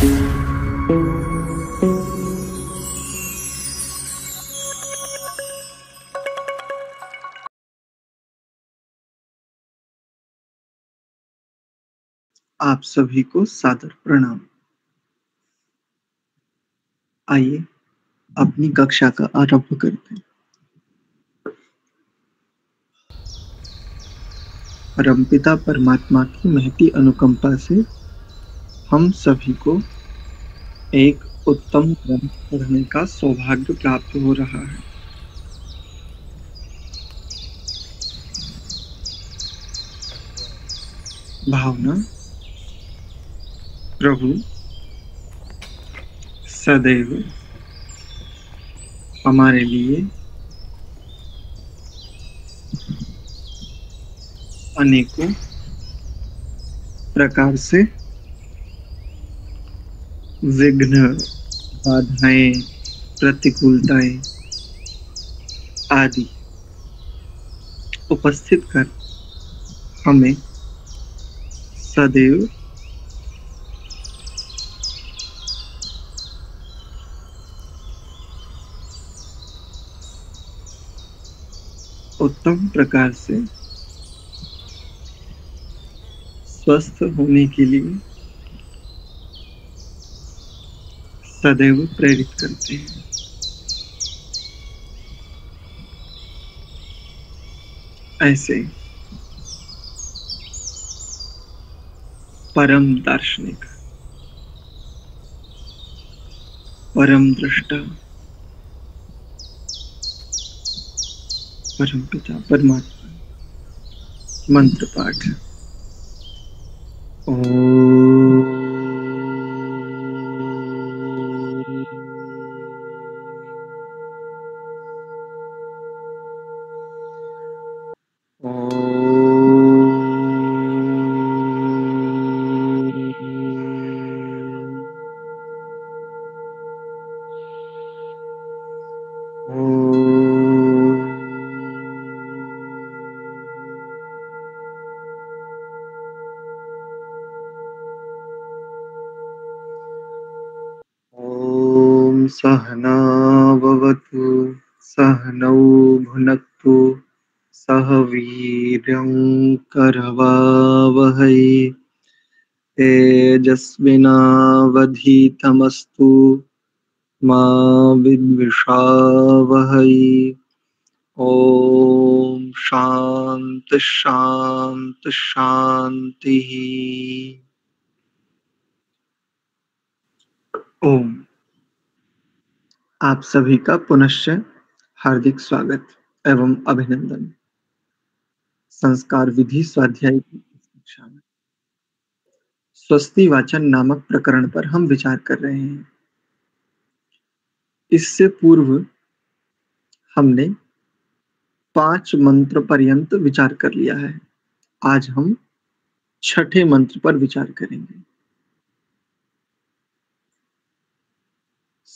आप सभी को सादर प्रणाम। आइए अपनी कक्षा का आरंभ करते हैं। परमपिता परमात्मा की महती अनुकंपा से हम सभी को एक उत्तम ग्रंथ पढ़ने का सौभाग्य प्राप्त हो रहा है। भावना, प्रभु सदैव हमारे लिए अनेकों प्रकार से विघ्न, बाधाएं, प्रतिकूलताएं आदि उपस्थित कर हमें सदैव उत्तम प्रकार से स्वस्थ होने के लिए सदैव प्रेरित करते हैं। ऐसे परम दार्शनिक, परम दृष्टा, परम पिता परमात्मा मंत्र पाठ। ओम सहना भवतु सहनौ भुनक्तु सह वीर्यं करवावहै तेजस्विनावधीतमस्तु मा विद्विषावहै। ओम शांति शांति शांति। ओम। आप सभी का पुनश्च हार्दिक स्वागत एवं अभिनंदन। संस्कार विधि स्वाध्याय की कक्षा में स्वस्ति वाचन नामक प्रकरण पर हम विचार कर रहे हैं। इससे पूर्व हमने 5 मंत्र पर्यंत विचार कर लिया है। आज हम 6ठे मंत्र पर विचार करेंगे।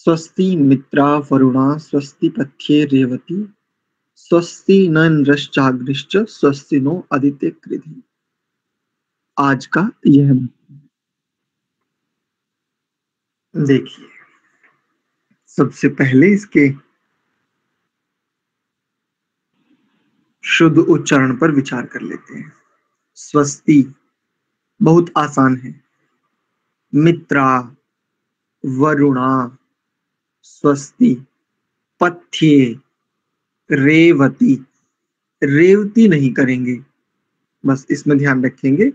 स्वस्ति मित्रा वरुणा स्वस्ति पथ्ये रेवती स्वस्ति न इंद्रश्चाग्निश्च स्वस्ति नो अदिते कृधि। आज का यह देखिए, सबसे पहले इसके शुद्ध उच्चारण पर विचार कर लेते हैं। स्वस्ति बहुत आसान है। मित्रा, वरुणा, स्वस्ति, पथ्ये, रेवती। रेवती नहीं करेंगे, बस इसमें ध्यान रखेंगे,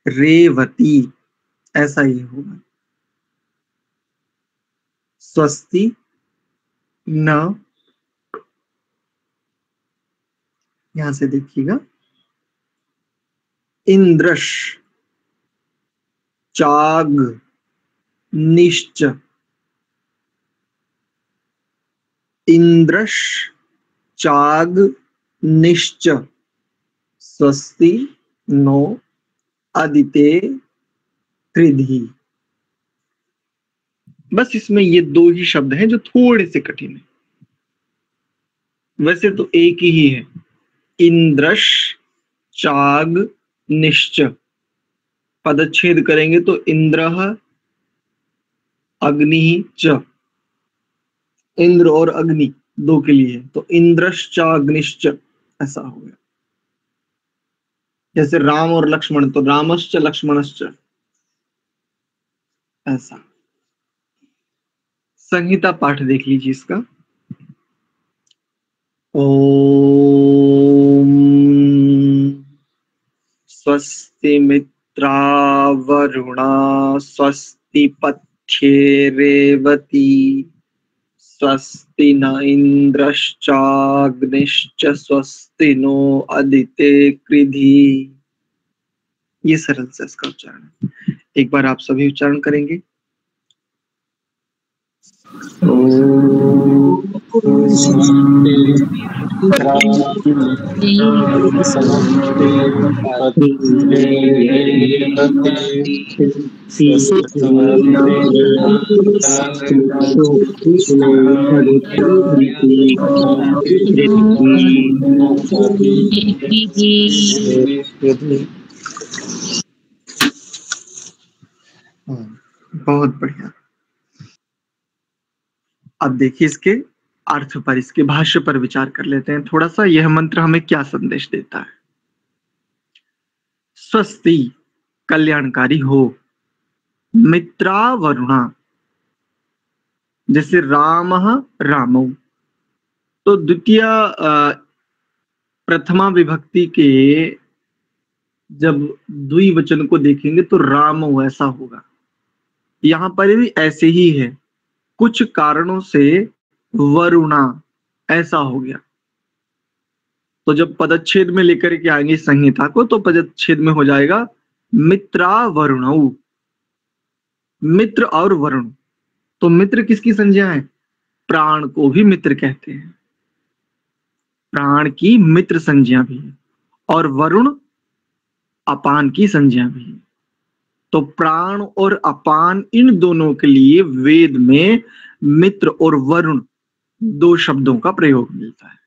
रेवती ऐसा ही होगा। स्वस्ति न, यहां से देखिएगा, इंद्रश चाग निश्च, इंद्रश चाग निश्च स्वस्ति नो अदिते कृधि। बस इसमें ये 2 ही शब्द हैं जो थोड़े से कठिन है। वैसे तो एक ही है, इंद्रश चाग निश्च। पदच्छेद करेंगे तो इंद्रः अग्नि च, इंद्र और अग्नि दो के लिए, तो इंद्रश्च अग्निश्च ऐसा हो गया। जैसे राम और लक्ष्मण, तो रामश्च लक्ष्मणश्च ऐसा। संहिता पाठ देख लीजिए इसका। ओम स्वस्ति मित्रावरुणा स्वस्ति पथ्ये रेवती स्वस्ति न इंद्रश्चाग्निश्च स्वस्ति नो अदिते कृधि। ये सरल से इसका उच्चारण है। एक बार आप सभी उच्चारण करेंगे। बहुत बढ़िया। अब देखिए इसके अर्थ पर, इसके भाष्य पर विचार कर लेते हैं थोड़ा सा। यह मंत्र हमें क्या संदेश देता है? स्वस्ति कल्याणकारी हो, मित्रा वरुणा जैसे राम रामौ, तो द्वितीय प्रथमा विभक्ति के जब द्विवचन को देखेंगे तो राम ऐसा होगा। यहां पर भी ऐसे ही है, कुछ कारणों से वरुणा ऐसा हो गया। तो जब पदच्छेद में लेकर के आएंगे संहिता को, तो पदच्छेद में हो जाएगा मित्रा वरुणौ, मित्र और वरुण। तो मित्र किसकी संज्ञा है? प्राण को भी मित्र कहते हैं, प्राण की मित्र संज्ञा भी है, और वरुण अपान की संज्ञा भी है। तो प्राण और अपान इन दोनों के लिए वेद में मित्र और वरुण दो शब्दों का प्रयोग मिलता है।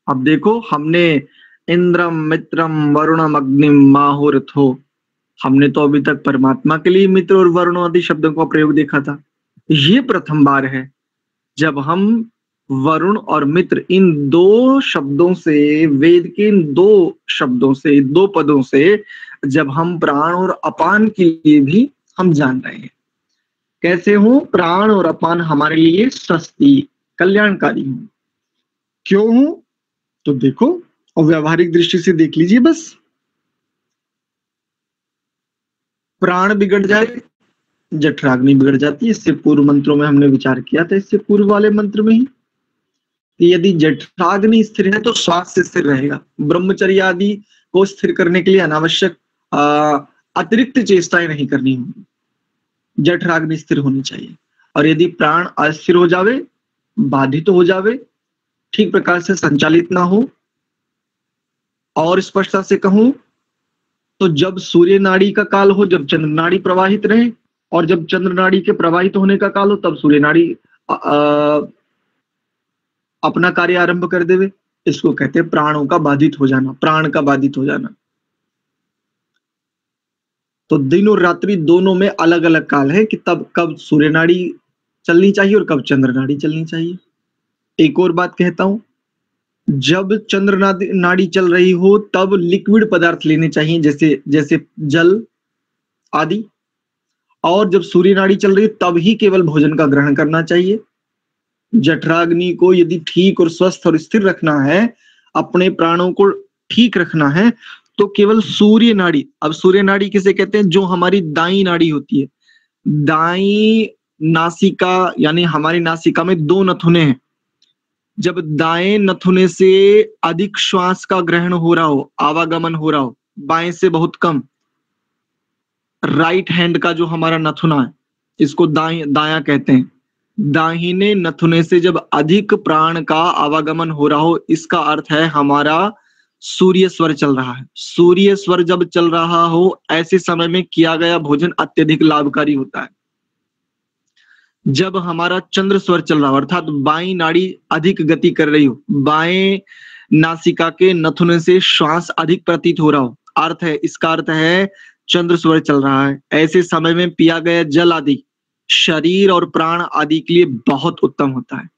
अब देखो, हमने इंद्रम मित्रम वरुणम अग्निम माहुरथो, हमने तो अभी तक परमात्मा के लिए मित्र और वरुण आदि शब्दों का प्रयोग देखा था। ये प्रथम बार है जब हम वरुण और मित्र इन दो शब्दों से, वेद के इन दो शब्दों से, दो पदों से जब हम प्राण और अपान के लिए भी हम जान रहे हैं। कैसे हो? प्राण और अपान हमारे लिए स्वस्ति कल्याणकारी हो। क्यों हो? तो देखो, और व्यवहारिक दृष्टि से देख लीजिए। बस प्राण बिगड़ जाए, जठराग्नि बिगड़ जाती है। इससे पूर्व मंत्रों में हमने विचार किया था, इससे पूर्व वाले मंत्र में ही, यदि जठराग्नि स्थिर है तो स्वास्थ्य स्थिर रहेगा। ब्रह्मचर्य आदि को स्थिर करने के लिए अनावश्यक अतिरिक्त चेष्टाएं नहीं करनी होगी, जठराग्नि स्थिर होनी चाहिए। और यदि प्राण अस्थिर हो जावे, बाधित हो जावे, ठीक प्रकार से संचालित ना हो, और स्पष्टता से कहूं तो जब सूर्य नाड़ी का काल हो, जब चंद्र नाड़ी प्रवाहित रहे, और जब चंद्र नाड़ी के प्रवाहित होने का काल हो, तब सूर्य नाड़ी अपना कार्य आरंभ कर देवे, इसको कहते हैं प्राणों का बाधित हो जाना, प्राण का बाधित हो जाना। तो दिन और रात्रि दोनों में अलग अलग काल है कि तब कब सूर्य नाड़ी चलनी चाहिए और कब चंद्र नाड़ी चलनी चाहिए। एक और बात कहता हूं, जब चंद्र नाड़ी चल रही हो तब लिक्विड पदार्थ लेने चाहिए, जैसे जैसे जल आदि, और जब सूर्य नाड़ी चल रही है तब ही केवल भोजन का ग्रहण करना चाहिए। जठराग्नि को यदि ठीक और स्वस्थ और स्थिर रखना है, अपने प्राणों को ठीक रखना है, तो केवल सूर्य नाड़ी। अब सूर्य नाड़ी किसे कहते हैं? जो हमारी दाई नाड़ी होती है। दाई नासिका, यानी हमारी नासिका में दो नथुने हैं। जब दाएं नथुने से अधिक श्वास का ग्रहण हो रहा हो, आवागमन हो रहा हो, बाएं से बहुत कम, राइट हैंड का जो हमारा नथुना है, इसको दाया कहते हैं। दाहिने नथुने से जब अधिक प्राण का आवागमन हो रहा हो, इसका अर्थ है हमारा सूर्य स्वर चल रहा है। सूर्य स्वर जब चल रहा हो, ऐसे समय में किया गया भोजन अत्यधिक लाभकारी होता है। जब हमारा चंद्र स्वर चल रहा हो, अर्थात बाईं नाड़ी अधिक गति कर रही हो, बाएं नासिका के नथुने से श्वास अधिक प्रतीत हो रहा हो, अर्थ है, इसका अर्थ है चंद्र स्वर चल रहा है। ऐसे समय में पिया गया जल आदि शरीर और प्राण आदि के लिए बहुत उत्तम होता है।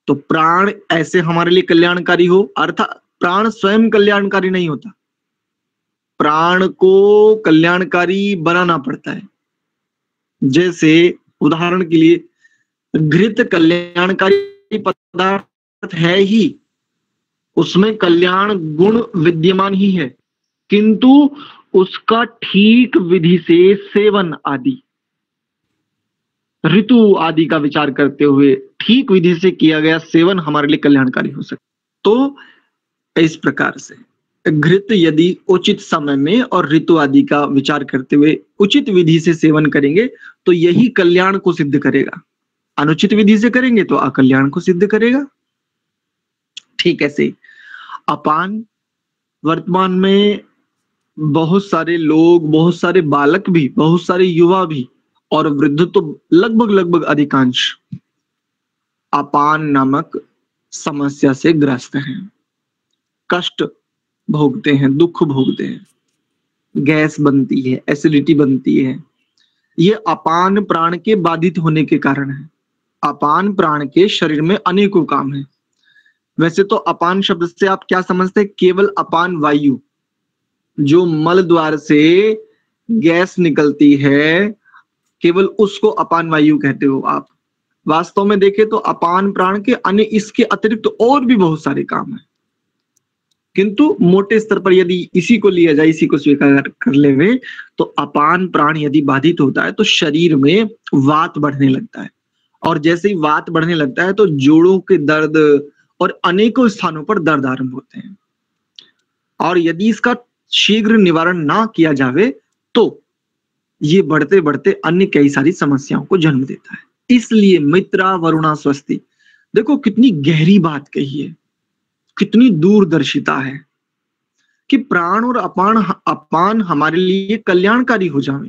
तो प्राण ऐसे हमारे लिए कल्याणकारी हो, अर्थात प्राण स्वयं कल्याणकारी नहीं होता, प्राण को कल्याणकारी बनाना पड़ता है। जैसे उदाहरण के लिए घृत कल्याणकारी पदार्थ है ही, उसमें कल्याण गुण विद्यमान ही है, किंतु उसका ठीक विधि से सेवन आदि ऋतु आदि का विचार करते हुए ठीक विधि से किया गया सेवन हमारे लिए कल्याणकारी हो सकता। तो इस प्रकार से घृत यदि उचित समय में और ऋतु आदि का विचार करते हुए उचित विधि से सेवन करेंगे तो यही कल्याण को सिद्ध करेगा, अनुचित विधि से करेंगे तो अकल्याण को सिद्ध करेगा। ठीक ऐसे अपान वर्तमान में बहुत सारे लोग, बहुत सारे बालक भी, बहुत सारे युवा भी और वृद्ध तो लगभग अधिकांश अपान नामक समस्या से ग्रस्त हैं, कष्ट भोगते हैं, दुख भोगते हैं, गैस बनती है, एसिडिटी बनती है। ये अपान प्राण के बाधित होने के कारण है। अपान प्राण के शरीर में अनेकों काम है। वैसे तो अपान शब्द से आप क्या समझते हैं? केवल अपान वायु, जो मल द्वार से गैस निकलती है, केवल उसको अपान वायु कहते हो आप। वास्तव में देखें तो अपान प्राण के अन्य इसके अतिरिक्त और भी बहुत सारे काम हैं, किंतु मोटे स्तर पर यदि इसी को लिया जाए, इसी को स्वीकार कर ले तो अपान प्राण यदि बाधित होता है तो शरीर में वात बढ़ने लगता है, और जैसे ही वात बढ़ने लगता है तो जोड़ों के दर्द और अनेकों स्थानों पर दर्द आरंभ होते हैं। और यदि इसका शीघ्र निवारण ना किया जावे तो ये बढ़ते बढ़ते अन्य कई सारी समस्याओं को जन्म देता है। इसलिए मित्रा वरुणा स्वस्ति, देखो कितनी गहरी बात कही है, कितनी दूरदर्शिता है कि प्राण और अपान हमारे लिए कल्याणकारी हो जावे।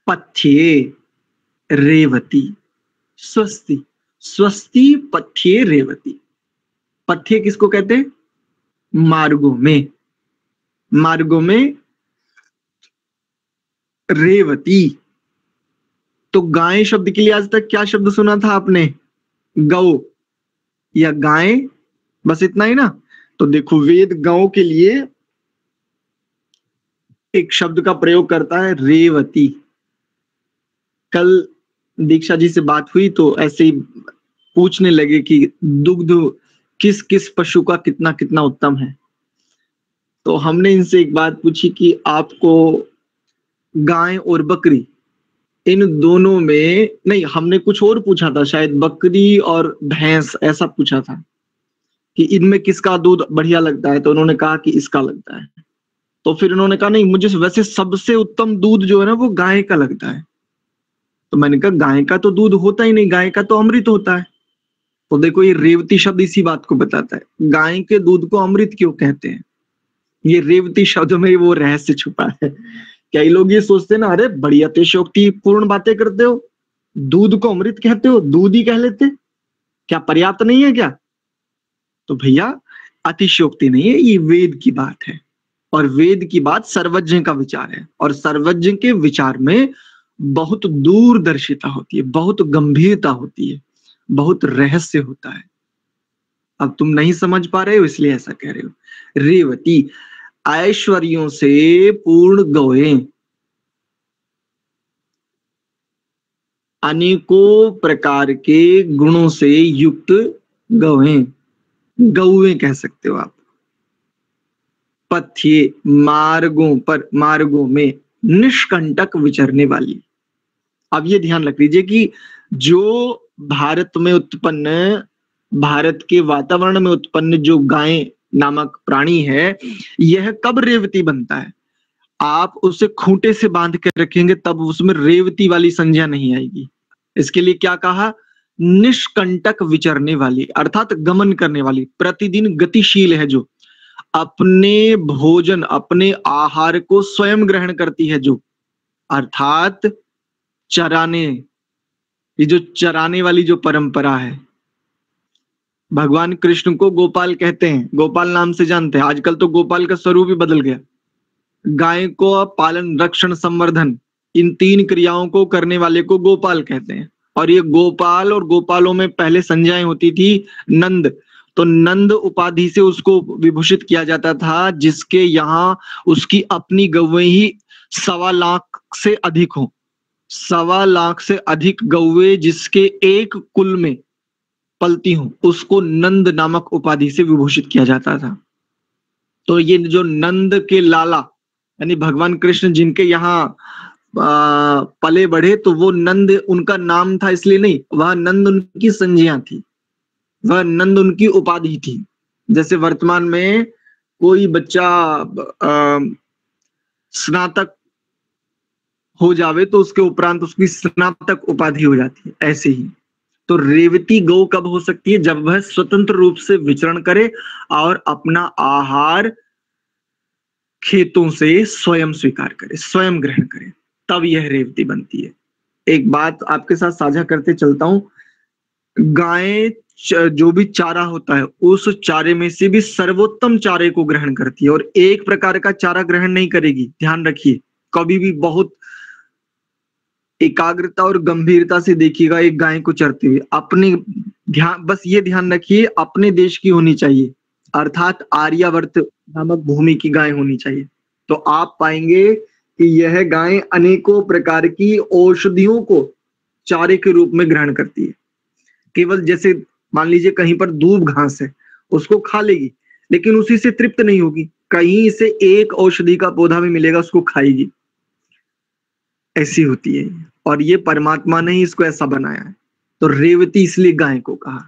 पथ्ये रेवती स्वस्ति, स्वस्ति पथ्ये रेवती। पथ्ये किसको कहते हैं? मार्गों में, मार्गों में रेवती। तो गाय शब्द के लिए आज तक क्या शब्द सुना था आपने? गौ या गाय, बस इतना ही ना। तो देखो वेद गौ के लिए एक शब्द का प्रयोग करता है, रेवती। कल दीक्षा जी से बात हुई तो ऐसे ही पूछने लगे कि दुग्ध किस किस पशु का कितना कितना उत्तम है। तो हमने इनसे एक बात पूछी कि आपको गाय और बकरी, इन दोनों में नहीं, हमने कुछ और पूछा था, शायद बकरी और भैंस ऐसा पूछा था कि इनमें किसका दूध बढ़िया लगता है, तो उन्होंने कहा कि इसका लगता है। तो फिर उन्होंने कहा नहीं, मुझे वैसे सबसे उत्तम दूध जो है ना वो गाय का लगता है। तो मैंने कहा गाय का तो दूध होता ही नहीं, गाय का तो अमृत होता है। तो देखो ये रेवती शब्द इसी बात को बताता है, गाय के दूध को अमृत क्यों कहते हैं। ये रेवती शब्द में वो रहस्य छुपा है। कई लोग ये सोचते हैं ना, अरे बड़ी अतिशयोक्ति पूर्ण बातें करते हो, दूध को अमृत कहते हो, दूध ही कह लेते, क्या पर्याप्त नहीं है क्या? तो भैया अतिशयोक्ति नहीं है, ये वेद की बात है, और वेद की बात सर्वज्ञ का विचार है, और सर्वज्ञ के विचार में बहुत दूरदर्शिता होती है, बहुत गंभीरता होती है, बहुत रहस्य होता है। अब तुम नहीं समझ पा रहे हो इसलिए ऐसा कह रहे हो। रेवती, ऐश्वर्यों से पूर्ण गौएं, अनेकों प्रकार के गुणों से युक्त गौएं, गौएं कह सकते हो आप। पथ्ये, मार्गों पर, मार्गों में निष्कंटक विचरने वाली। अब ये ध्यान रख लीजिए कि जो भारत में उत्पन्न, भारत के वातावरण में उत्पन्न जो गाय नामक प्राणी है, यह कब रेवती बनता है? आप उसे खूंटे से बांध के रखेंगे तब उसमें रेवती वाली संज्ञा नहीं आएगी। इसके लिए क्या कहा? निष्कंटक विचरने वाली, अर्थात गमन करने वाली, प्रतिदिन गतिशील है, जो अपने भोजन, अपने आहार को स्वयं ग्रहण करती है, जो अर्थात चराने, ये जो चराने वाली जो परंपरा है। भगवान कृष्ण को गोपाल कहते हैं, गोपाल नाम से जानते हैं। आजकल तो गोपाल का स्वरूप ही बदल गया। गाय को पालन, रक्षण, संवर्धन इन 3 क्रियाओं को करने वाले को गोपाल कहते हैं। और ये गोपाल और गोपालों में पहले संज्ञाएं होती थी नंद, तो नंद उपाधि से उसको विभूषित किया जाता था, जिसके यहाँ उसकी अपनी गौएं ही 1.25 लाख से अधिक हो। 1.25 लाख से अधिक गौएं जिसके एक कुल में पलती हूं, उसको नंद नामक उपाधि से विभूषित किया जाता था। तो ये जो नंद के लाला यानी भगवान कृष्ण जिनके यहाँ पले बढ़े, तो वो नंद उनका नाम था इसलिए नहीं, वह नंद उनकी संज्ञा थी, वह नंद उनकी उपाधि थी। जैसे वर्तमान में कोई बच्चा स्नातक हो जावे तो उसके उपरांत उसकी स्नातक उपाधि हो जाती है, ऐसे ही। तो रेवती गौ कब हो सकती है? जब वह स्वतंत्र रूप से विचरण करे और अपना आहार खेतों से स्वयं स्वीकार करे, स्वयं ग्रहण करे, तब यह रेवती बनती है। एक बात आपके साथ साझा करते चलता हूं, गाय जो भी चारा होता है उस चारे में से भी सर्वोत्तम चारे को ग्रहण करती है और एक प्रकार का चारा ग्रहण नहीं करेगी। ध्यान रखिए, कभी भी बहुत एकाग्रता और गंभीरता से देखिएगा एक गाय को चरते हुए। अपने बस ये ध्यान रखिए, अपने देश की होनी चाहिए, अर्थात आर्यावर्त नामक भूमि की गाय होनी चाहिए। तो आप पाएंगे कि यह गाय अनेकों प्रकार की औषधियों को चारे के रूप में ग्रहण करती है। केवल जैसे मान लीजिए कहीं पर दूब घास है, उसको खा लेगी, लेकिन उसी से तृप्त नहीं होगी, कहीं से एक औषधि का पौधा भी मिलेगा उसको खाएगी। ऐसी होती है, और ये परमात्मा ने ही इसको ऐसा बनाया है। तो रेवती इसलिए गाय को कहा।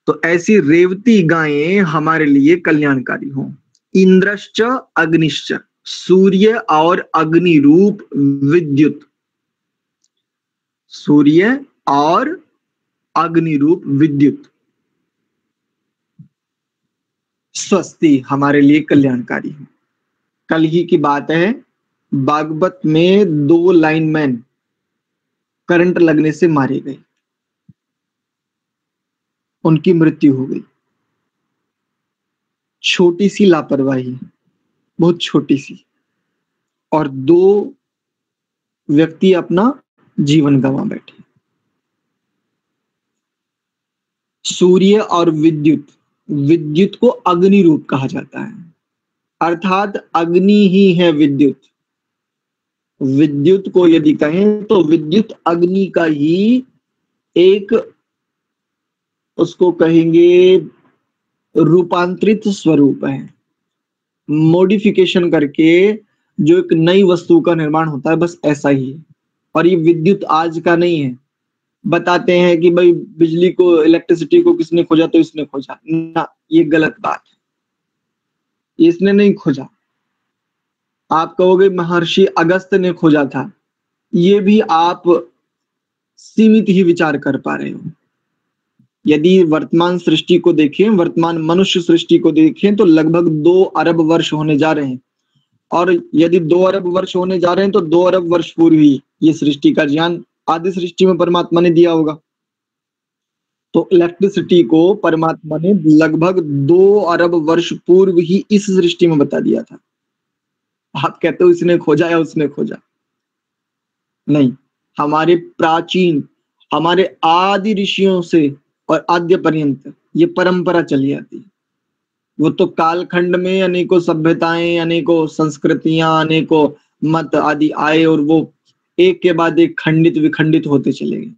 तो ऐसी रेवती गायें हमारे लिए कल्याणकारी हों। इंद्रश्च अग्निश्च, सूर्य और अग्नि रूप विद्युत, सूर्य और अग्नि रूप विद्युत स्वस्ति हमारे लिए कल्याणकारी है। कल ही की बात है, बागपत में 2 लाइनमैन करंट लगने से मारे गए, उनकी मृत्यु हो गई। छोटी सी लापरवाही, बहुत छोटी सी, और 2 व्यक्ति अपना जीवन गंवा बैठे। सूर्य और विद्युत, विद्युत को अग्नि रूप कहा जाता है, अर्थात अग्नि ही है विद्युत। विद्युत को यदि कहें तो विद्युत अग्नि का ही एक, उसको कहेंगे रूपांतरित स्वरूप है। मॉडिफिकेशन करके जो एक नई वस्तु का निर्माण होता है, बस ऐसा ही है। और ये विद्युत आज का नहीं है। बताते हैं कि भाई बिजली को, इलेक्ट्रिसिटी को किसने खोजा? तो इसने खोजा ना, ये गलत बात है, इसने नहीं खोजा। आप कहोगे महर्षि अगस्त ने खोजा था, ये भी आप सीमित ही विचार कर पा रहे हो। यदि वर्तमान सृष्टि को देखें, वर्तमान मनुष्य सृष्टि को देखें, तो लगभग 2 अरब वर्ष होने जा रहे हैं। और यदि 2 अरब वर्ष होने जा रहे हैं तो 2 अरब वर्ष पूर्व ही ये सृष्टि का ज्ञान आदि सृष्टि में परमात्मा ने दिया होगा। तो इलेक्ट्रिसिटी को परमात्मा ने लगभग 2 अरब वर्ष पूर्व ही इस सृष्टि में बता दिया था। आप कहते हो इसने खोजा या उसने खोजा? नहीं, हमारे प्राचीन, हमारे आदि ऋषियों से और आद्य पर्यंत ये परंपरा चली आती है। वो तो कालखंड में अनेकों सभ्यताएं, अनेकों संस्कृतियां, अनेकों मत आदि आए और वो एक के बाद एक खंडित विखंडित होते चले गए।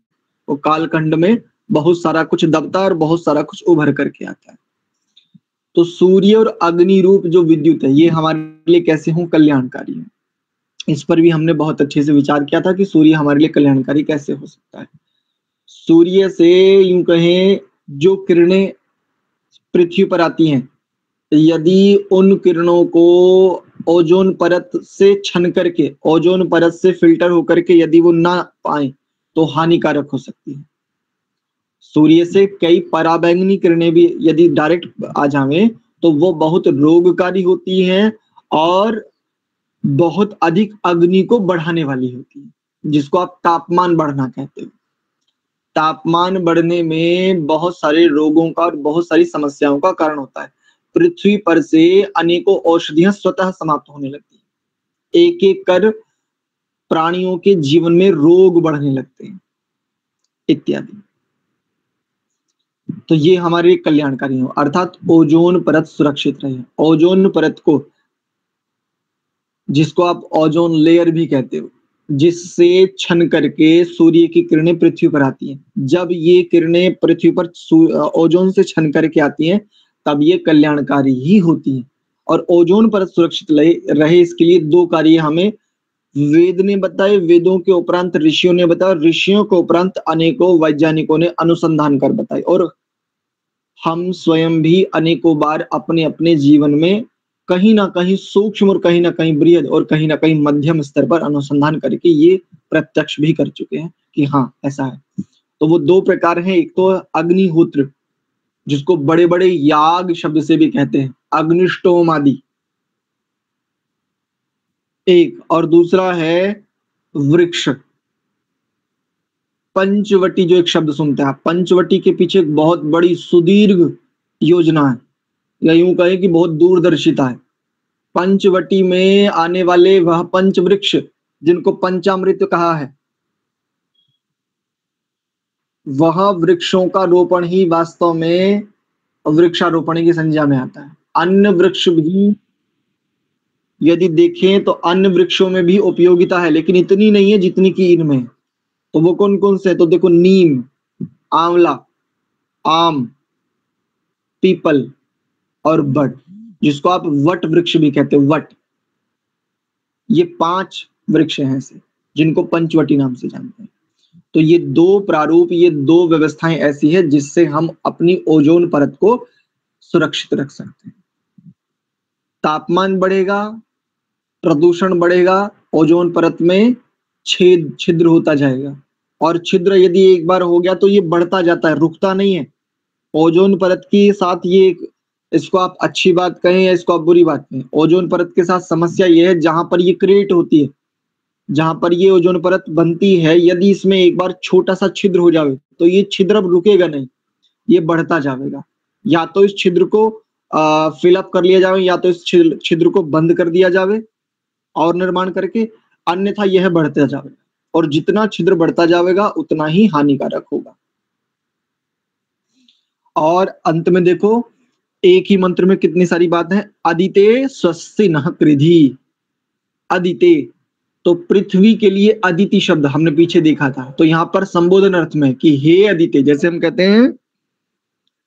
वो कालखंड में बहुत सारा कुछ दबता है और बहुत सारा कुछ उभर करके आता है। तो सूर्य और अग्नि रूप जो विद्युत है, ये हमारे लिए कैसे हों? कल्याणकारी है। इस पर भी हमने बहुत अच्छे से विचार किया था कि सूर्य हमारे लिए कल्याणकारी कैसे हो सकता है। सूर्य से यूं कहें जो किरणें पृथ्वी पर आती हैं, यदि उन किरणों को ओजोन परत से छन करके, ओजोन परत से फिल्टर होकर के यदि वो ना पाए तो हानिकारक हो सकती है। सूर्य से कई पराबैंगनी किरणें भी यदि डायरेक्ट आ जाएं तो वो बहुत रोगकारी होती हैं और बहुत अधिक अग्नि को बढ़ाने वाली होती है, जिसको आप तापमान बढ़ना कहते हो। तापमान बढ़ने में बहुत सारे रोगों का और बहुत सारी समस्याओं का कारण होता है। पृथ्वी पर से अनेकों औषधियां स्वतः समाप्त होने लगती हैं। एक एक कर प्राणियों के जीवन में रोग बढ़ने लगते हैं इत्यादि। तो ये हमारे लिए कल्याणकारी हो, अर्थात ओजोन परत सुरक्षित रहे। ओजोन परत को, जिसको आप ओजोन लेयर भी कहते हो, जिससे छन करके सूर्य की किरणें पृथ्वी पर आती हैं। जब ये किरणें पृथ्वी पर ओजोन से छन करके आती हैं, तब ये कल्याणकारी ही होती हैं। और ओजोन परत सुरक्षित रहे, इसके लिए दो कार्य हमें वेद ने बताए, वेदों के उपरांत ऋषियों ने बताया, ऋषियों के उपरांत अनेकों वैज्ञानिकों ने अनुसंधान कर बताए, और हम स्वयं भी अनेकों बार अपने अपने जीवन में कहीं ना कहीं सूक्ष्म और कहीं ना कहीं बृहद और कहीं ना कहीं मध्यम स्तर पर अनुसंधान करके ये प्रत्यक्ष भी कर चुके हैं कि हाँ ऐसा है। तो वो दो प्रकार हैं, एक तो अग्निहोत्र, जिसको बड़े बड़े याग शब्द से भी कहते हैं, अग्निष्टोम आदि एक, और दूसरा है वृक्ष, पंचवटी। जो एक शब्द सुनते हैं आप, पंचवटी के पीछे एक बहुत बड़ी सुदीर्घ योजना है, या यूं कहें कि बहुत दूरदर्शिता है। पंचवटी में आने वाले वह पंच वृक्ष, जिनको पंचामृत कहा है, वह वृक्षों का रोपण ही वास्तव में वृक्षारोपण की संज्ञा में आता है। अन्य वृक्ष भी यदि देखें तो अन्य वृक्षों में भी उपयोगिता है, लेकिन इतनी नहीं है जितनी कि इनमें। तो वो कौन कौन से? तो देखो, नीम, आंवला, आम, पीपल और बड़, जिसको आप वट वृक्ष भी कहते हो, वट। ये 5 वृक्ष हैं ऐसे, जिनको पंचवटी नाम से जानते हैं। तो ये दो प्रारूप, ये दो व्यवस्थाएं ऐसी है जिससे हम अपनी ओजोन परत को सुरक्षित रख सकते हैं। तापमान बढ़ेगा, प्रदूषण बढ़ेगा, ओजोन परत में छिद्र होता जाएगा, और छिद्र यदि एक बार हो गया तो ये बढ़ता जाता है, रुकता नहीं है। ओजोन परत के साथ ये, इसको आप अच्छी बात कहें या इसको आप बुरी बात कहें, ओजोन परत के साथ समस्या ये है, जहां पर ये क्रिएट होती है, जहां पर ये ओजोन परत बनती है, यदि इसमें एक बार छोटा सा छिद्र हो जाए तो ये छिद्र अब रुकेगा नहीं, ये बढ़ता जाएगा। या तो इस छिद्र को फिलअप कर लिया जाए, या तो इस छिद्र को बंद कर दिया जाए और निर्माण करके, अन्यथा यह बढ़ता जाएगा, और जितना छिद्र बढ़ता जाएगा उतना ही हानिकारक होगा। और अंत में देखो, एक ही मंत्र में कितनी सारी बात है। अदिते स्वस्ति नः कृधि, अदिते, तो पृथ्वी के लिए अदिति शब्द हमने पीछे देखा था, तो यहां पर संबोधन अर्थ में कि हे अदिते, जैसे हम कहते हैं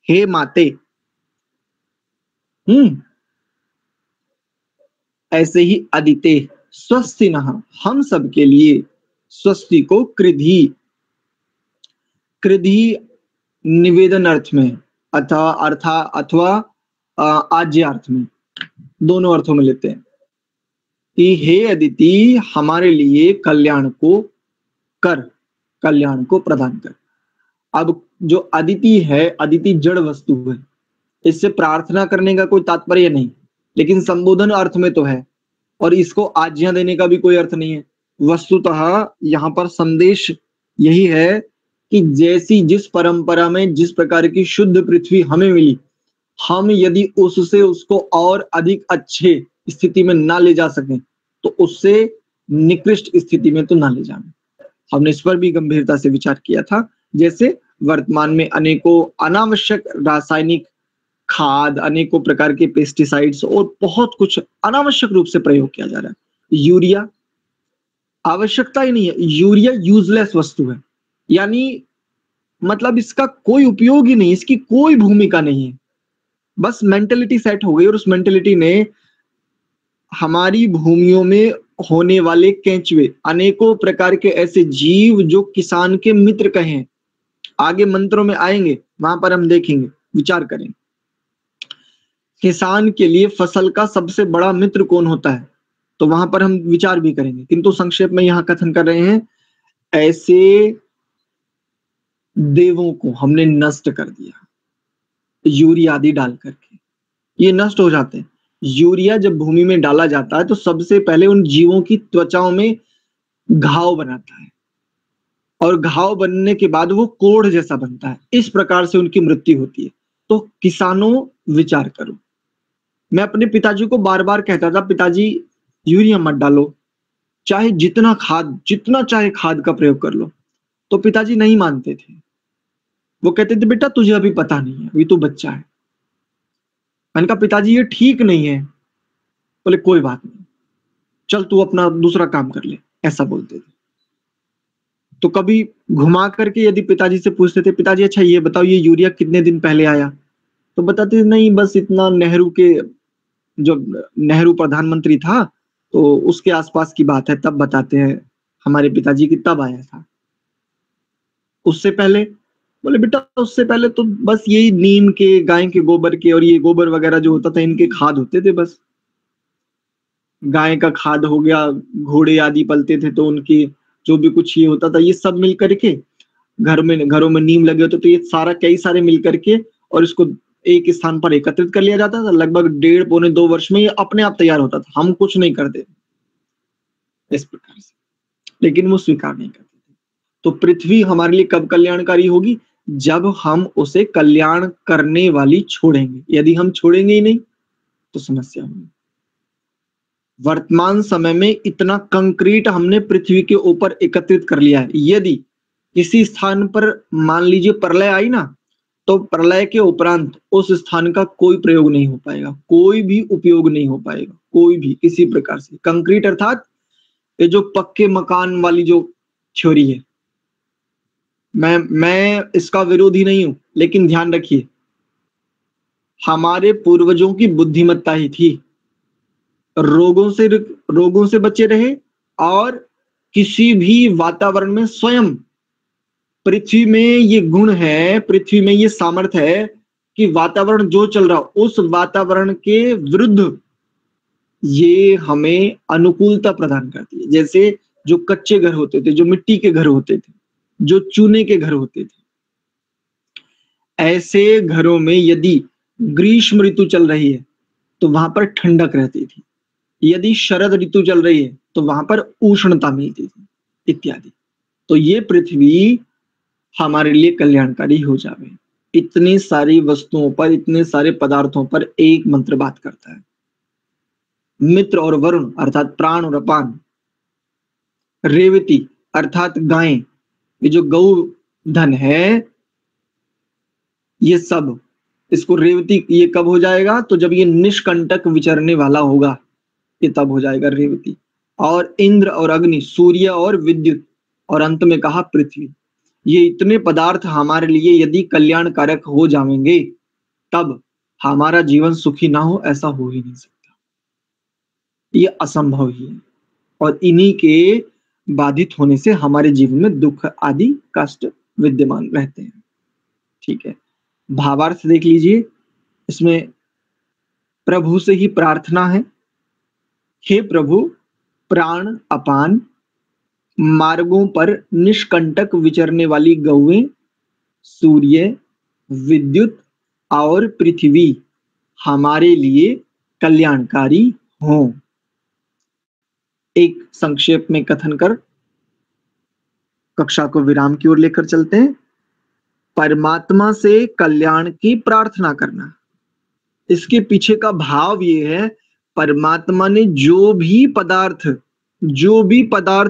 हे माते, ऐसे ही अदिते स्वस्ति नः, हम सब के लिए, स्वस्ति को कृधि, कृधि निवेदन अर्थ में अथवा आज्य अर्थ में, दोनों अर्थों में लेते हैं कि हे अदिति, हमारे लिए कल्याण को कर, कल्याण को प्रदान कर। अब जो अदिति है, अदिति जड़ वस्तु है, इससे प्रार्थना करने का कोई तात्पर्य नहीं, लेकिन संबोधन अर्थ में तो है, और इसको आज्ञा देने का भी कोई अर्थ नहीं है। वस्तुतः यहाँ पर संदेश यही है कि जैसी जिस परंपरा में जिस प्रकार की शुद्ध पृथ्वी हमें मिली, हम यदि उससे उसको और अधिक अच्छे स्थिति में ना ले जा सकें, तो उससे निकृष्ट स्थिति में तो ना ले जाए। हमने इस पर भी गंभीरता से विचार किया था। जैसे वर्तमान में अनेकों अनावश्यक रासायनिक खाद, अनेकों प्रकार के पेस्टिसाइड्स और बहुत कुछ अनावश्यक रूप से प्रयोग किया जा रहा है। यूरिया आवश्यकता ही नहीं है, यूरिया यूजलेस वस्तु है, यानी मतलब इसका कोई उपयोग ही नहीं, इसकी कोई भूमिका नहीं है। बस मेंटेलिटी सेट हो गई, और उस मेंटेलिटी ने हमारी भूमियों में होने वाले केंचुए, अनेकों प्रकार के ऐसे जीव जो किसान के मित्र कहें, आगे मंत्रों में आएंगे, वहां पर हम देखेंगे, विचार करें किसान के लिए फसल का सबसे बड़ा मित्र कौन होता है, तो वहां पर हम विचार भी करेंगे। किंतु संक्षेप में यहाँ कथन कर रहे हैं, ऐसे देवों को हमने नष्ट कर दिया यूरिया आदि डाल करके, ये नष्ट हो जाते हैं। यूरिया जब भूमि में डाला जाता है तो सबसे पहले उन जीवों की त्वचाओं में घाव बनाता है, और घाव बनने के बाद वो कोढ़ जैसा बनता है, इस प्रकार से उनकी मृत्यु होती है। तो किसानों, विचार करो। मैं अपने पिताजी को बार बार कहता था, पिताजी यूरिया मत डालो, चाहे जितना चाहे खाद का प्रयोग कर लो। तो पिताजी नहीं मानते थे। वो कहते थे बेटा तुझे अभी पता नहीं है, अभी तू बच्चा है। मैंने कहा पिताजी ये ठीक नहीं है। बोले कोई बात नहीं, चल तू अपना दूसरा काम कर ले, ऐसा बोलते थे। तो कभी घुमा करके यदि पिताजी से पूछते थे, पिताजी अच्छा ये बताओ ये यूरिया कितने दिन पहले आया, तो बताते थे नहीं बस इतना, जो नेहरू प्रधानमंत्री था तो उसके आसपास की बात है, तब बताते हैं हमारे पिताजी की तब आया था। उससे पहले, बोले बेटा उससे पहले तो बस यही नीम के, गाय के गोबर के, और ये गोबर वगैरह जो होता था इनके खाद होते थे बस। गाय का खाद हो गया, घोड़े आदि पलते थे तो उनके जो भी कुछ ये होता था ये सब मिल करके, घरों में नीम लगे होते तो ये सारा कई सारे मिल करके और इसको एक स्थान पर एकत्रित कर लिया जाता था। लगभग 1.5 पौने 2 वर्ष में ये अपने आप तैयार होता था, हम कुछ नहीं करते इस प्रकार से। लेकिन वो स्वीकार नहीं करते थे। तो पृथ्वी हमारे लिए कब कल्याणकारी होगी? जब हम उसे कल्याण करने वाली छोड़ेंगे। यदि हम छोड़ेंगे ही नहीं तो समस्या होगी। वर्तमान समय में इतना कंक्रीट हमने पृथ्वी के ऊपर एकत्रित कर लिया है, यदि किसी स्थान पर मान लीजिए प्रलय आई ना, तो प्रलय के उपरांत उस स्थान का कोई प्रयोग नहीं हो पाएगा, कोई भी उपयोग नहीं हो पाएगा, कोई भी किसी प्रकार से। कंक्रीट अर्थात ये जो पक्के मकान वाली जो थ्योरी है, मैं इसका विरोधी नहीं हूं, लेकिन ध्यान रखिए हमारे पूर्वजों की बुद्धिमत्ता ही थी, रोगों से बचे रहे और किसी भी वातावरण में स्वयं, पृथ्वी में ये गुण है, पृथ्वी में ये सामर्थ्य है कि वातावरण जो चल रहा उस वातावरण के विरुद्ध ये हमें अनुकूलता प्रदान करती है। जैसे जो कच्चे घर होते थे, जो मिट्टी के घर होते थे, जो चूने के घर होते थे, ऐसे घरों में यदि ग्रीष्म ऋतु चल रही है तो वहां पर ठंडक रहती थी, यदि शरद ऋतु चल रही है तो वहां पर उष्णता मिलती थी, इत्यादि। तो ये पृथ्वी हमारे लिए कल्याणकारी हो जावे। इतनी सारी वस्तुओं पर, इतने सारे पदार्थों पर एक मंत्र बात करता है। मित्र और वरुण अर्थात प्राण और अपान, रेवती अर्थात गायें, ये जो गौ धन है, ये सब, इसको रेवती ये कब हो जाएगा? तो जब ये निष्कंटक विचरने वाला होगा, ये तब हो जाएगा रेवती। और इंद्र और अग्नि, सूर्य और विद्युत, और अंत में कहा पृथ्वी। ये इतने पदार्थ हमारे लिए यदि कल्याणकारक हो जाएंगे तब हमारा जीवन सुखी ना हो, ऐसा हो ही नहीं सकता, ये असंभव ही है। और इन्हीं के बाधित होने से हमारे जीवन में दुख आदि कष्ट विद्यमान रहते हैं। ठीक है, भावार्थ देख लीजिए। इसमें प्रभु से ही प्रार्थना है, हे प्रभु, प्राण अपान मार्गों पर निष्कंटक विचरने वाली गौएं, सूर्य, विद्युत और पृथ्वी हमारे लिए कल्याणकारी हों। एक संक्षेप में कथन कर कक्षा को विराम की ओर लेकर चलते हैं। परमात्मा से कल्याण की प्रार्थना करना, इसके पीछे का भाव ये है, परमात्मा ने जो भी पदार्थ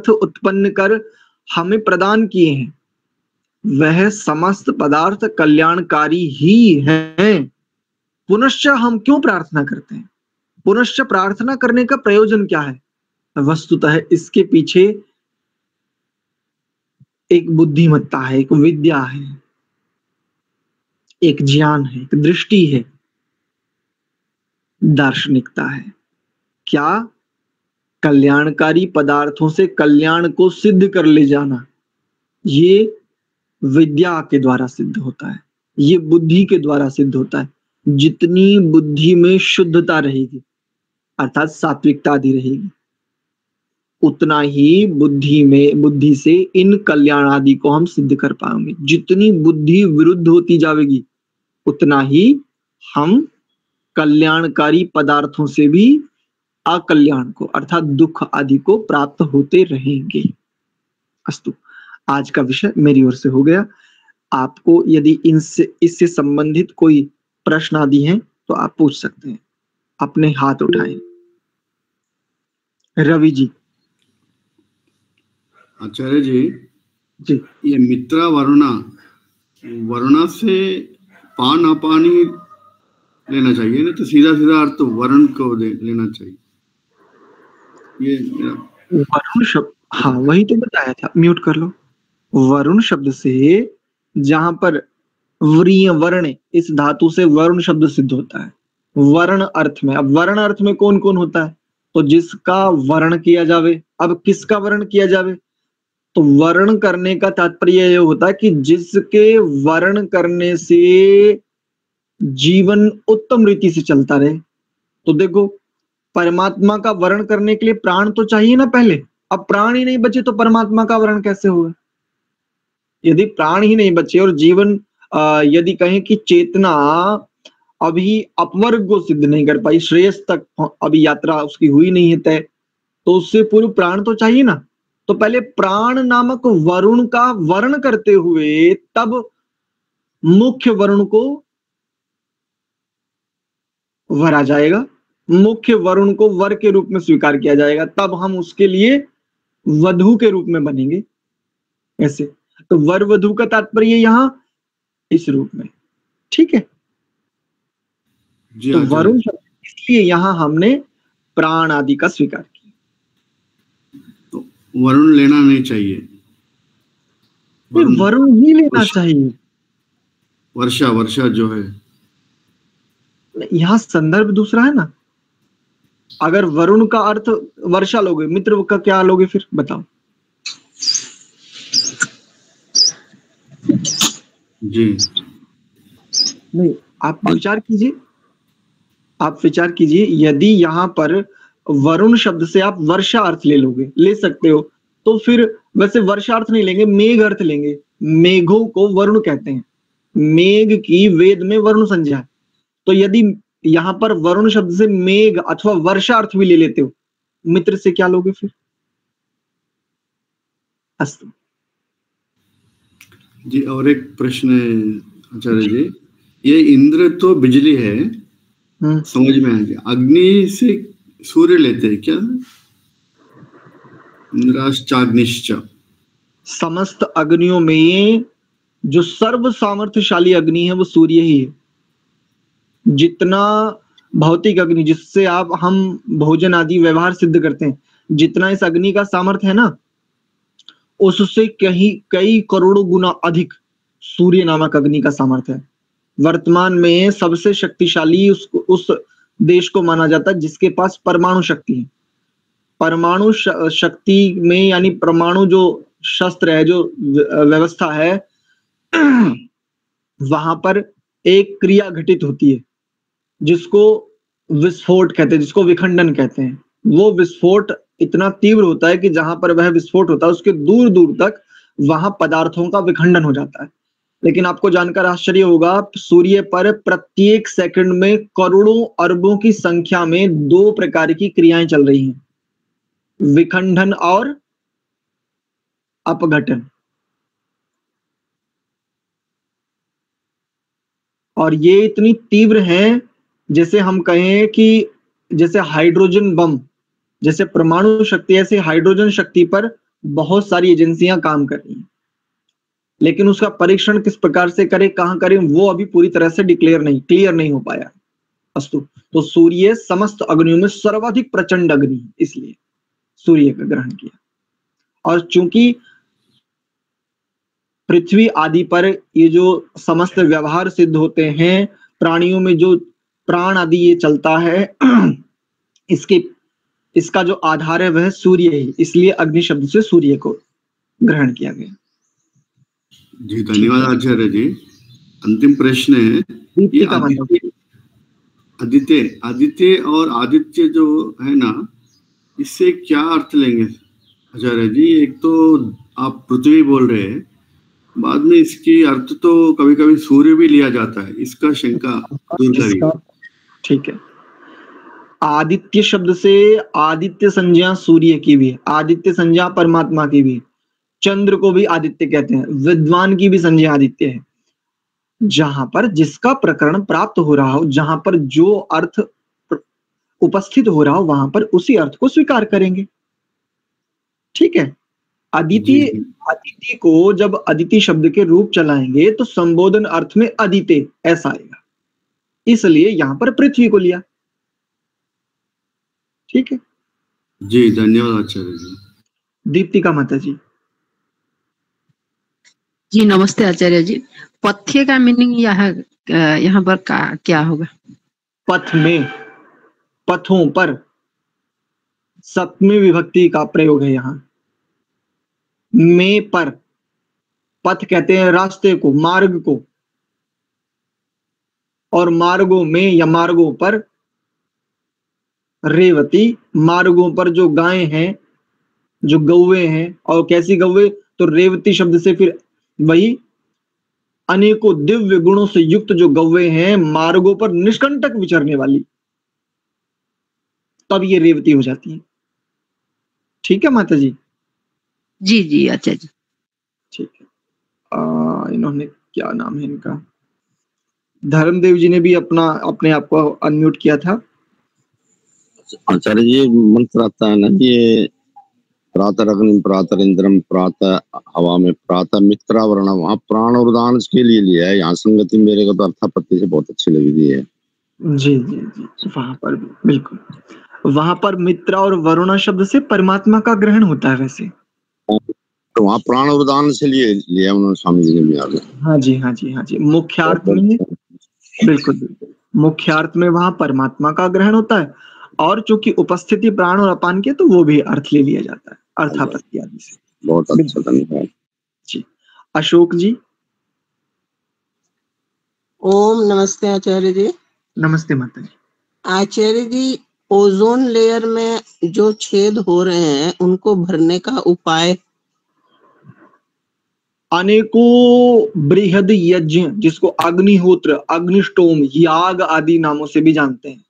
उत्पन्न कर हमें प्रदान किए हैं, वह समस्त पदार्थ कल्याणकारी ही हैं। पुनश्च हम क्यों प्रार्थना करते हैं? पुनश्च प्रार्थना करने का प्रयोजन क्या है? वस्तुतः इसके पीछे एक बुद्धिमत्ता है, एक विद्या है, एक ज्ञान है, एक दृष्टि है, दार्शनिकता है। क्या? कल्याणकारी पदार्थों से कल्याण को सिद्ध कर ले जाना, ये विद्या के द्वारा सिद्ध होता है, ये बुद्धि के द्वारा सिद्ध होता है। जितनी बुद्धि में शुद्धता रहेगी अर्थात सात्विकता आदि रहेगी, उतना ही बुद्धि से इन कल्याण आदि को हम सिद्ध कर पाएंगे। जितनी बुद्धि विरुद्ध होती जाएगी उतना ही हम कल्याणकारी पदार्थों से भी अकल्याण को अर्थात दुख आदि को प्राप्त होते रहेंगे। अस्तु, आज का विषय मेरी ओर से हो गया। आपको यदि इससे संबंधित कोई प्रश्न आदि हैं तो आप पूछ सकते हैं, अपने हाथ उठाएं। रवि जी। आचार्य जी, जी ये मित्रा वरुणा से पान अपानी लेना चाहिए ना, तो सीधा सीधा अर्थ वरुण को लेना चाहिए। ये वरुण शब्द, हाँ वही तो बताया था, म्यूट कर लो। वरुण शब्द से जहां पर व्रीय वर्ण, इस धातु से वरुण शब्द सिद्ध होता है वर्ण अर्थ में। अब वर्ण अर्थ में कौन कौन होता है? तो जिसका वर्ण किया जावे। अब किसका वर्ण किया जावे? तो वर्ण करने का तात्पर्य यह होता है कि जिसके वर्ण करने से जीवन उत्तम रीति से चलता रहे। तो देखो, परमात्मा का वर्ण करने के लिए प्राण तो चाहिए ना पहले। अब प्राण ही नहीं बचे तो परमात्मा का वर्ण कैसे होगा? यदि प्राण ही नहीं बचे और जीवन यदि कहें कि चेतना अभी अपवर्ग को सिद्ध नहीं कर पाई, श्रेयस तक अभी यात्रा उसकी हुई नहीं है तय, तो उससे पूर्व प्राण तो चाहिए ना। तो पहले प्राण नामक वरुण का वर्ण करते हुए तब मुख्य वरुण को वरा जाएगा, मुख्य वरुण को वर के रूप में स्वीकार किया जाएगा, तब हम उसके लिए वधु के रूप में बनेंगे। ऐसे तो वर वधु का तात्पर्य यहां इस रूप में, ठीक है। जी तो आचार्य, वरुण शब्द इसलिए यहां हमने प्राण आदि का स्वीकार किया। तो वरुण लेना नहीं चाहिए, वरुण ही लेना चाहिए। वर्षा जो है, यहां संदर्भ दूसरा है ना। अगर वरुण का अर्थ वर्षा लोगे, मित्र का क्या लोगे फिर बताओ? जी नहीं, आप विचार कीजिए, आप विचार कीजिए, यदि यहां पर वरुण शब्द से आप वर्षा अर्थ ले लोगे, ले सकते हो, तो फिर वैसे वर्षा अर्थ नहीं लेंगे, मेघ अर्थ लेंगे। मेघों को वरुण कहते हैं, मेघ की वेद में वरुण संज्ञा है। तो यदि यहां पर वरुण शब्द से मेघ अथवा वर्षा अर्थ भी ले लेते हो, मित्र से क्या लोगे फिर? अस्तु जी। और एक प्रश्न है आचार्य जी, ये इंद्र तो बिजली है, समझ में आ गया। अग्नि से सूर्य लेते हैं क्या? इंद्राश्चाग्निश्च, समस्त अग्नियों में जो सर्व सामर्थ्यशाली अग्नि है वो सूर्य ही है। जितना भौतिक अग्नि, जिससे हम भोजन आदि व्यवहार सिद्ध करते हैं, जितना इस अग्नि का सामर्थ्य है ना, उससे कई करोड़ों गुना अधिक सूर्य नामक अग्नि का सामर्थ्य है। वर्तमान में सबसे शक्तिशाली उस देश को माना जाता है जिसके पास परमाणु शक्ति है। परमाणु शक्ति में यानी परमाणु जो शस्त्र है, जो व्यवस्था है, वहां पर एक क्रिया घटित होती है जिसको विस्फोट कहते हैं, जिसको विखंडन कहते हैं। वो विस्फोट इतना तीव्र होता है कि जहां पर वह विस्फोट होता है उसके दूर दूर तक वहां पदार्थों का विखंडन हो जाता है। लेकिन आपको जानकर आश्चर्य होगा, सूर्य पर प्रत्येक सेकंड में करोड़ों अरबों की संख्या में 2 प्रकार की क्रियाएं चल रही हैं, विखंडन और अपघटन। और ये इतनी तीव्र हैं, जैसे हम कहें कि जैसे हाइड्रोजन बम, जैसे परमाणु शक्ति, ऐसे हाइड्रोजन शक्ति पर बहुत सारी एजेंसियां काम कर रही हैं। लेकिन उसका परीक्षण किस प्रकार से करें, कहां करें, वो अभी पूरी तरह से क्लियर नहीं हो पाया। अस्तु, तो सूर्य समस्त अग्नियों में सर्वाधिक प्रचंड अग्नि, इसलिए सूर्य का ग्रहण किया। और चूंकि पृथ्वी आदि पर ये जो समस्त व्यवहार सिद्ध होते हैं, प्राणियों में जो प्राण आदि ये चलता है, इसका जो आधार है वह सूर्य ही, इसलिए अग्नि शब्द से सूर्य को ग्रहण किया गया। जी धन्यवाद आचार्य जी। अंतिम प्रश्न है, ये आदित्य और आदित्य जो है ना, इससे क्या अर्थ लेंगे आचार्य जी? एक तो आप पृथ्वी बोल रहे हैं, बाद में इसकी अर्थ तो कभी कभी सूर्य भी लिया जाता है, इसका शंका दूर करिए। ठीक है, आदित्य शब्द से आदित्य संज्ञा सूर्य की भी है, आदित्य संज्ञा परमात्मा की भी है, चंद्र को भी आदित्य कहते हैं, विद्वान की भी संज्ञा आदित्य है। जहां पर जिसका प्रकरण प्राप्त हो रहा हो, जहां पर जो अर्थ उपस्थित हो रहा हो, वहां पर उसी अर्थ को स्वीकार करेंगे, ठीक है। अदिति जी अदिति को जब अदिति शब्द के रूप चलाएंगे तो संबोधन अर्थ में अदिते ऐसा आएगा, इसलिए यहां पर पृथ्वी को लिया। ठीक है, जी, धन्यवाद आचार्य जी। दीप्तिका माता जी। जी नमस्ते आचार्य जी। पथ्य का मीनिंग यहाँ पर क्या होगा? पथ में, पथों पर, सप्तमी विभक्ति का प्रयोग है यहाँ। में पर, पथ कहते हैं रास्ते को, मार्ग को, और मार्गों में या मार्गों पर रेवती, मार्गों पर जो गायें हैं, जो गौवे हैं, और कैसी गौवे, तो रेवती शब्द से फिर वही अनेकों दिव्य गुणों से युक्त जो गौवे हैं, मार्गों पर निष्कंटक विचरने वाली, तब ये रेवती हो जाती है। ठीक है माता जी? जी जी आचार्य जी। ठीक है, इन्होंने क्या नाम है इनका, धर्मदेव जी ने भी अपने आप को अनम्यूट किया था। आचार्य जी मंत्र आता है ना, ये प्रातः अग्निम, प्रातः इंद्रम, प्रातः हवा में, प्रातः मित्रावरणम, वहाँ प्राण और उदान के लिए लिया है। यहाँ संगति मेरे को तो अर्थापत्ति से बहुत अच्छी लगी थी है। जी जी जी, वहां पर बिल्कुल, वहां पर मित्रा और वरुणा शब्द से परमात्मा का ग्रहण होता है वैसे, तो वहाँ प्राण और उदान से लिया उन्होंने, स्वामी जी ने भी आगे। हाँ जी हाँ जी हाँ जी, मुख्यार्थ में, बिल्कुल बिल्कुल, मुख्यार्थ में वहां परमात्मा का ग्रहण होता है, और चूंकि उपस्थिति प्राण और अपान के, तो वो भी अर्थ ले लिया जाता है अर्थापत्ति आदि से। बहुत अच्छा, धन्यवाद जी। अशोक जी। ओम नमस्ते आचार्य जी। नमस्ते माता जी। आचार्य जी, ओजोन लेयर में जो छेद हो रहे हैं उनको भरने का उपाय? अनेकों बृहद यज्ञ, जिसको अग्निहोत्र, अग्निष्टोम, याग आदि नामों से भी जानते हैं,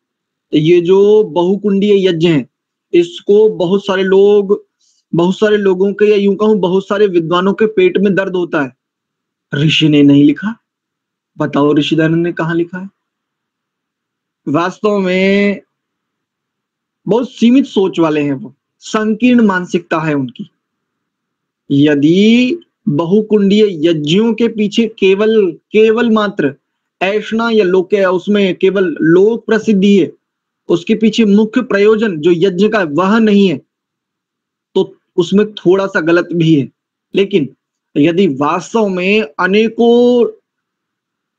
ये जो बहुकुंडीय यज्ञ है, इसको बहुत सारे लोगों के, या यूं कहूं बहुत सारे विद्वानों के पेट में दर्द होता है। ऋषि ने नहीं लिखा, बताओ ऋषिदान ने कहां लिखा है? वास्तव में बहुत सीमित सोच वाले हैं वो, संकीर्ण मानसिकता है उनकी। यदि बहुकुंडीय यज्ञों के पीछे केवल मात्र ऐषणा या लोक, उसमें केवल लोक प्रसिद्धि है, उसके पीछे मुख्य प्रयोजन जो यज्ञ का वह नहीं है, तो उसमें थोड़ा सा गलत भी है। लेकिन यदि वास्तव में अनेकों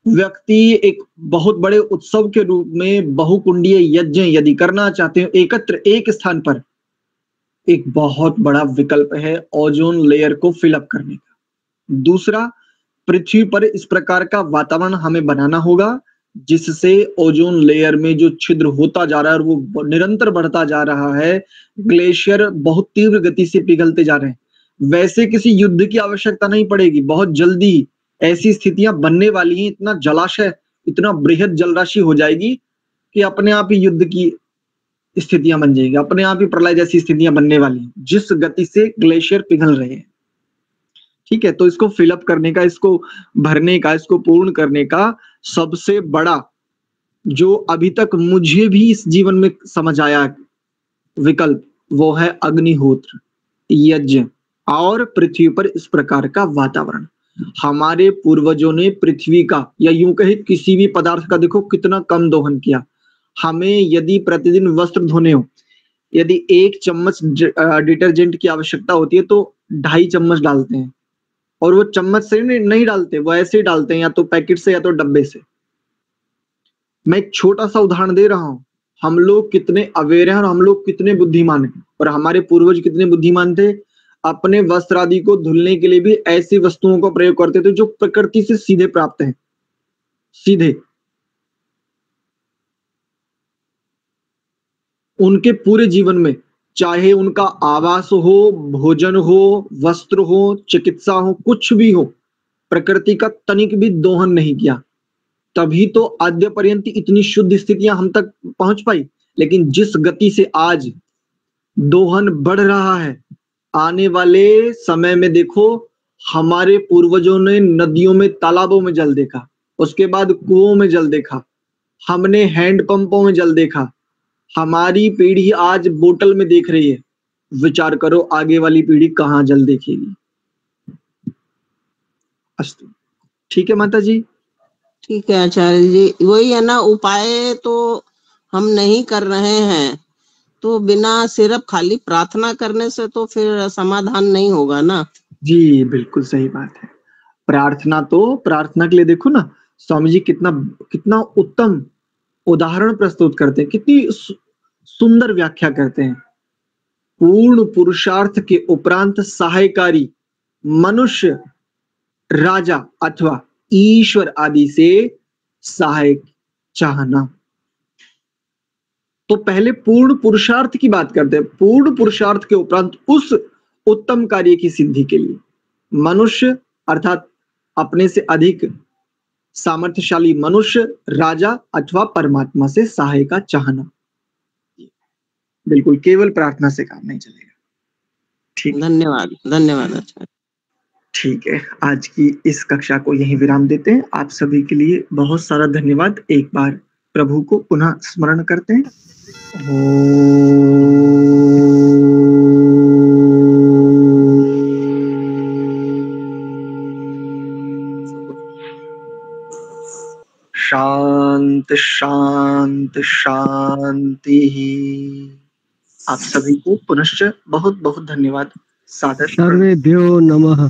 व्यक्ति एक बहुत बड़े उत्सव के रूप में बहुकुंडीय यज्ञ यदि करना चाहते हैं एकत्र एक स्थान पर, एक बहुत बड़ा विकल्प है ओजोन लेयर को फिलअप करने का। दूसरा, पृथ्वी पर इस प्रकार का वातावरण हमें बनाना होगा जिससे ओजोन लेयर में जो छिद्र होता जा रहा है और वो निरंतर बढ़ता जा रहा है, ग्लेशियर बहुत तीव्र गति से पिघलते जा रहे हैं, वैसे किसी युद्ध की आवश्यकता नहीं पड़ेगी। बहुत जल्दी ऐसी स्थितियां बनने वाली हैं, इतना जलाशय, इतना बृहद जलराशि हो जाएगी कि अपने आप ही युद्ध की स्थितियां बन जाएगी, अपने आप ही प्रलय जैसी स्थितियां बनने वाली हैं, जिस गति से ग्लेशियर पिघल रहे हैं। ठीक है, तो इसको फिलअप करने का, इसको भरने का, इसको पूर्ण करने का सबसे बड़ा जो अभी तक मुझे भी इस जीवन में समझ आया विकल्प, वो है अग्निहोत्र, यज्ञ और पृथ्वी पर इस प्रकार का वातावरण। हमारे पूर्वजों ने पृथ्वी का, या यूं कहे किसी भी पदार्थ का, देखो कितना कम दोहन किया। हमें यदि प्रतिदिन वस्त्र धोने हो, यदि 1 चम्मच डिटर्जेंट की आवश्यकता होती है तो 2.5 चम्मच डालते हैं, और वो चम्मच से नहीं डालते, वो ऐसे ही डालते हैं, या तो पैकेट से या तो डब्बे से। मैं एक छोटा सा उदाहरण दे रहा हूं, हम लोग कितने अवेयर हैं और हम लोग कितने बुद्धिमान हैं, और हमारे पूर्वज कितने बुद्धिमान थे, अपने वस्त्र आदि को धुलने के लिए भी ऐसी वस्तुओं का प्रयोग करते थे जो प्रकृति से सीधे प्राप्त हैं, सीधे। उनके पूरे जीवन में, चाहे उनका आवास हो, भोजन हो, वस्त्र हो, चिकित्सा हो, कुछ भी हो, प्रकृति का तनिक भी दोहन नहीं किया, तभी तो आद्य पर्यंत इतनी शुद्ध स्थितियां हम तक पहुंच पाई। लेकिन जिस गति से आज दोहन बढ़ रहा है, आने वाले समय में देखो, हमारे पूर्वजों ने नदियों में, तालाबों में जल देखा, उसके बाद कुओं में जल देखा, हमने हैंडपंपों में जल देखा, हमारी पीढ़ी आज बोतल में देख रही है। विचार करो आगे वाली पीढ़ी कहाँ जल देखेगी। अस्तु, ठीक है माता जी। ठीक है आचार्य जी, वही है ना, उपाय तो हम नहीं कर रहे हैं, तो बिना सिर्फ खाली प्रार्थना करने से तो फिर समाधान नहीं होगा ना। जी बिल्कुल सही बात है। प्रार्थना के लिए देखो ना, स्वामी जी कितना कितना उत्तम उदाहरण प्रस्तुत करते हैं, कितनी सुंदर व्याख्या करते हैं। पूर्ण पुरुषार्थ के उपरांत सहायकारी मनुष्य, राजा अथवा ईश्वर आदि से सहायक चाहना। तो पहले पूर्ण पुरुषार्थ की बात करते हैं, पूर्ण पुरुषार्थ के उपरांत उस उत्तम कार्य की सिद्धि के लिए मनुष्य अर्थात अपने से अधिक सामर्थ्यशाली मनुष्य, राजा अथवा परमात्मा से सहायता चाहना। बिल्कुल, केवल प्रार्थना से काम नहीं चलेगा। ठीक, धन्यवाद धन्यवाद आचार्य। ठीक है, आज की इस कक्षा को यहीं विराम देते हैं। आप सभी के लिए बहुत सारा धन्यवाद। एक बार प्रभु को पुनः स्मरण करते हैं। शांत शांत शांति। आप सभी को पुनश्च बहुत बहुत धन्यवाद। सादर सर्वेभ्यो नमः।